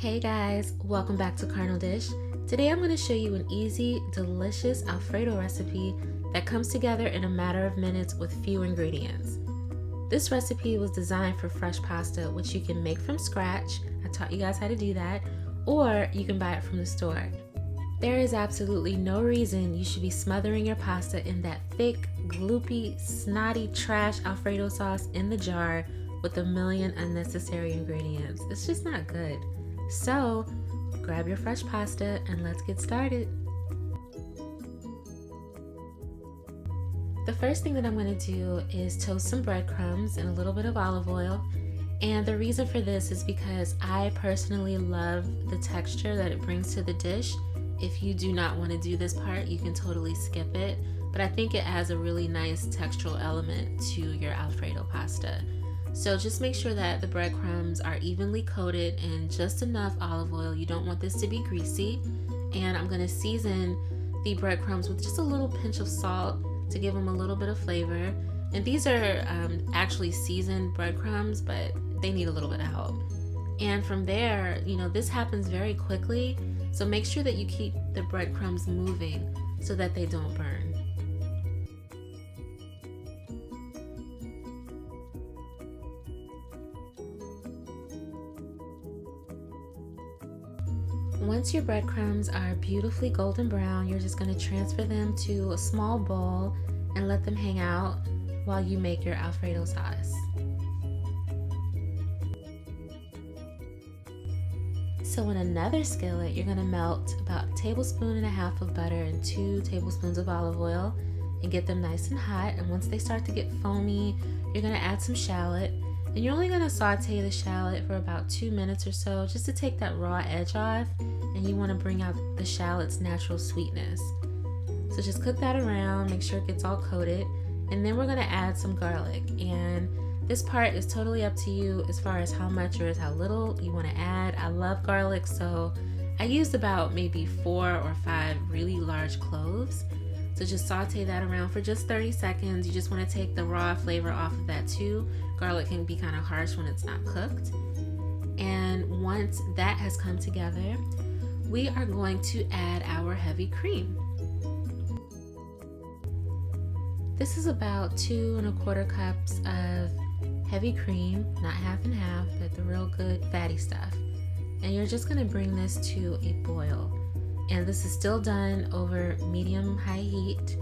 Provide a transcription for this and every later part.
Hey guys, welcome back to CarnalDish. Today I'm going to show you an easy, delicious Alfredo recipe that comes together in a matter of minutes with few ingredients. This recipe was designed for fresh pasta, which you can make from scratch. I taught you guys how to do that, or you can buy it from the store. There is absolutely no reason you should be smothering your pasta in that thick, gloopy, snotty trash Alfredo sauce in the jar with a million unnecessary ingredients. It's just not good. So, grab your fresh pasta and let's get started. The first thing that I'm going to do is toast some breadcrumbs and a little bit of olive oil. And the reason for this is because I personally love the texture that it brings to the dish. If you do not want to do this part, you can totally skip it. But I think it adds a really nice textural element to your Alfredo pasta. So just make sure that the breadcrumbs are evenly coated in just enough olive oil. You don't want this to be greasy. And I'm going to season the breadcrumbs with just a little pinch of salt to give them a little bit of flavor. And these are actually seasoned breadcrumbs, but they need a little bit of help. And from there, this happens very quickly. So make sure that you keep the breadcrumbs moving so that they don't burn. Once your breadcrumbs are beautifully golden brown, you're just going to transfer them to a small bowl and let them hang out while you make your Alfredo sauce. So in another skillet, you're going to melt about 1.5 tablespoons of butter and 2 tablespoons of olive oil and get them nice and hot. And once they start to get foamy, you're going to add some shallot. And you're only going to saute the shallot for about 2 minutes or so just to take that raw edge off, and you want to bring out the shallot's natural sweetness. So just cook that around, make sure it gets all coated, and then we're going to add some garlic. And this part is totally up to you as far as how much or how little you want to add. I love garlic, so I used about maybe 4 or 5 really large cloves. So just saute that around for just 30 seconds. You just want to take the raw flavor off of that too. Garlic can be kind of harsh when it's not cooked. And once that has come together, we are going to add our heavy cream. This is about 2 1/4 cups of heavy cream, not half and half, but the real good fatty stuff. And you're just going to bring this to a boil. And this is still done over medium-high heat.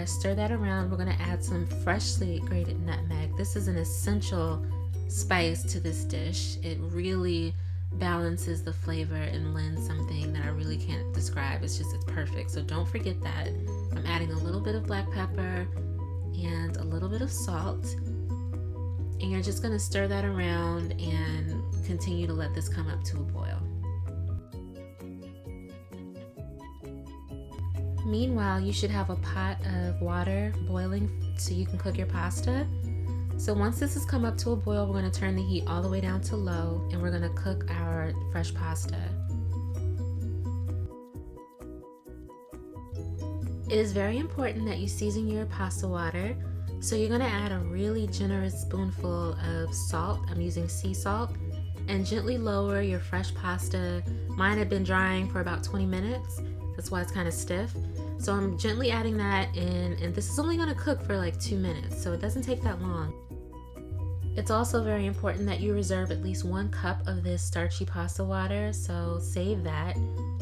Stir that around. We're going to add some freshly grated nutmeg. This is an essential spice to this dish. It really balances the flavor and lends something that I really can't describe. It's perfect. So don't forget that. I'm adding a little bit of black pepper and a little bit of salt. And you're just going to stir that around and continue to let this come up to a boil. Meanwhile, you should have a pot of water boiling so you can cook your pasta. So once this has come up to a boil, we're going to turn the heat all the way down to low, and we're going to cook our fresh pasta. It is very important that you season your pasta water. So you're going to add a really generous spoonful of salt. I'm using sea salt. And gently lower your fresh pasta. Mine had been drying for about 20 minutes. That's why it's kind of stiff. So I'm gently adding that in, and this is only going to cook for like 2 minutes, so it doesn't take that long. It's also very important that you reserve at least 1 cup of this starchy pasta water, so save that.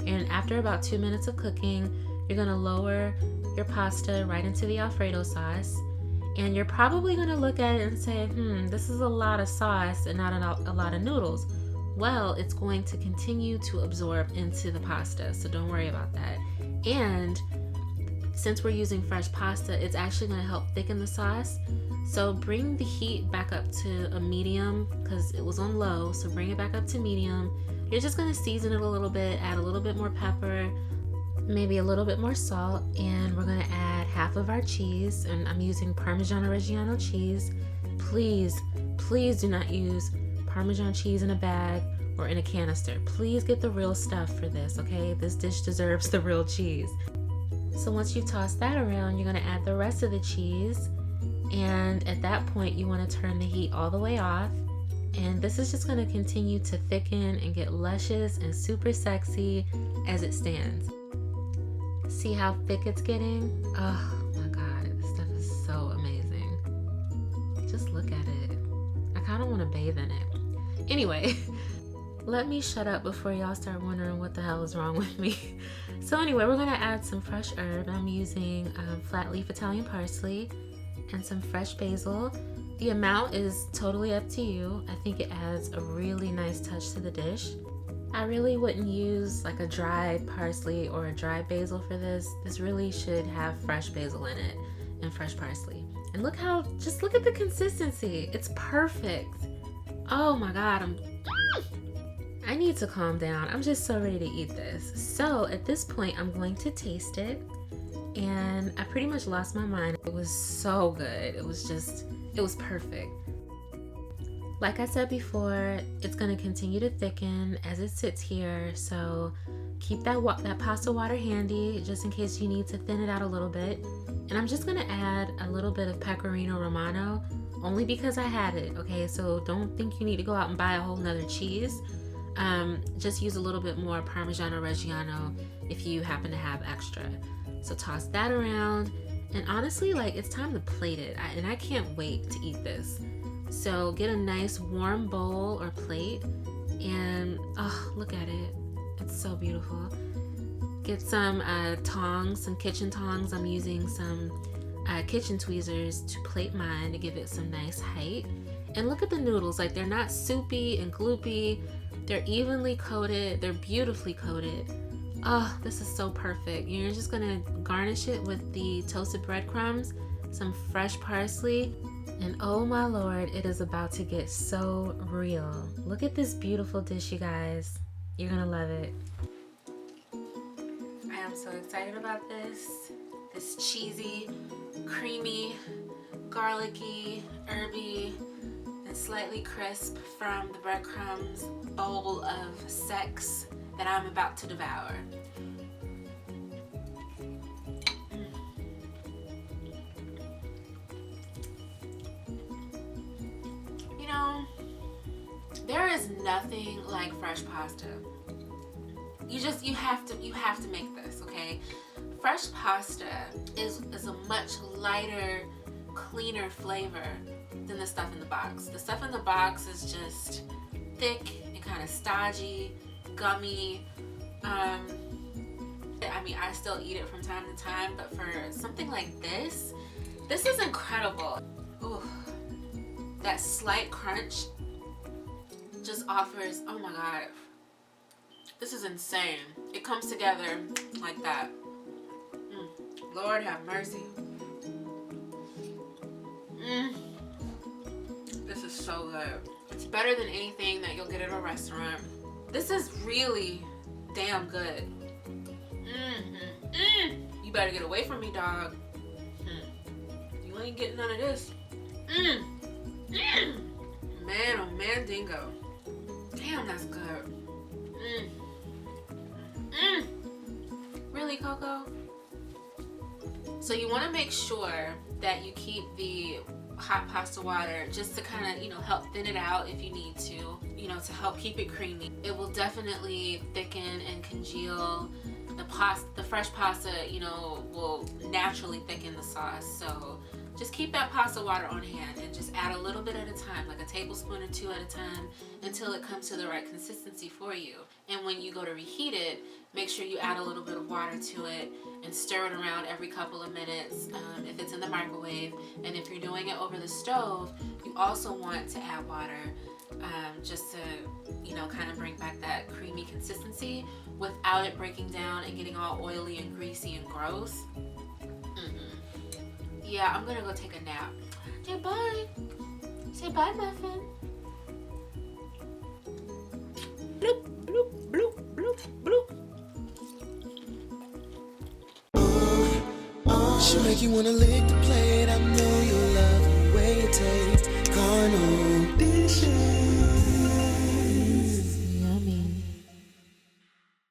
And after about 2 minutes of cooking, you're going to lower your pasta right into the Alfredo sauce. And you're probably going to look at it and say, this is a lot of sauce and not a lot of noodles. Well, it's going to continue to absorb into the pasta, so don't worry about that. And since we're using fresh pasta, it's actually going to help thicken the sauce. So bring the heat back up to a medium because it was on low, so bring it back up to medium. You're just going to season it a little bit, add a little bit more pepper, maybe a little bit more salt, and we're going to add half of our cheese, and I'm using Parmesan Reggiano cheese. Please do not use Parmesan cheese in a bag or in a canister. Please get the real stuff for this, okay? This dish deserves the real cheese. So once you've tossed that around, you're going to add the rest of the cheese, and at that point you want to turn the heat all the way off And this is just gonna continue to thicken and get luscious and super sexy as it stands. See how thick it's getting? Oh my God, this stuff is so amazing. Just look at it. I kind of want to bathe in it. Anyway, let me shut up before y'all start wondering what the hell is wrong with me. So anyway, we're gonna add some fresh herb. I'm using flat leaf Italian parsley and some fresh basil. The amount is totally up to you. I think it adds a really nice touch to the dish. I really wouldn't use like a dried parsley or a dried basil for this. This really should have fresh basil in it and fresh parsley. And just look at the consistency. It's perfect. Oh my God, I need to calm down. I'm just so ready to eat this. So at this point, I'm going to taste it. And I pretty much lost my mind. It was so good. It was perfect. Like I said before, it's gonna continue to thicken as it sits here. So keep that pasta water handy just in case you need to thin it out a little bit. And I'm just gonna add a little bit of pecorino romano, only because I had it, okay? So don't think you need to go out and buy a whole nother cheese. Just use a little bit more Parmigiano Reggiano if you happen to have extra. So toss that around, and honestly, like, it's time to plate it. And I can't wait to eat this. So get a nice warm bowl or plate, and oh, look at it. It's so beautiful. Get some tongs, some kitchen tongs. I'm using some kitchen tweezers to plate mine to give it some nice height. And look at the noodles, like they're not soupy and gloopy. They're evenly coated, they're beautifully coated. Oh, this is so perfect. You're just gonna garnish it with the toasted breadcrumbs, some fresh parsley, and oh my Lord, it is about to get so real. Look at this beautiful dish, you guys. You're gonna love it. I am so excited about this. This cheesy, creamy, garlicky, herby, and slightly crisp from the breadcrumbs bowl of sex that I'm about to devour. You know, there is nothing like fresh pasta. You have to make this, okay? Fresh pasta is a much lighter, cleaner flavor than the stuff in the box. The stuff in the box is just thick and kind of stodgy, gummy. I mean, I still eat it from time to time, but for something like this is incredible. Ooh, that slight crunch just offers, oh my God, this is insane. It comes together like that. Lord have mercy. This is so good. It's better than anything that you'll get at a restaurant. This is really damn good. You better get away from me, dog. You ain't getting none of this. Man, oh man, dingo. Damn, that's good. Really, Coco? So you want to make sure that you keep the hot pasta water just to kind of, help thin it out if you need to, to help keep it creamy. It will definitely thicken and congeal. The fresh pasta, will naturally thicken the sauce. So just keep that pasta water on hand and just add a little bit at a time, like a tablespoon or two at a time, until it comes to the right consistency for you. And when you go to reheat it, make sure you add a little bit of water to it and stir it around every couple of minutes if it's in the microwave. And if you're doing it over the stove, you also want to add water just to, kind of bring back that creamy consistency without it breaking down and getting all oily and greasy and gross. Yeah, I'm gonna go take a nap. Say bye. Say bye, Muffin. Bloop, bloop, bloop, bloop, bloop. She make you wanna lick the plate.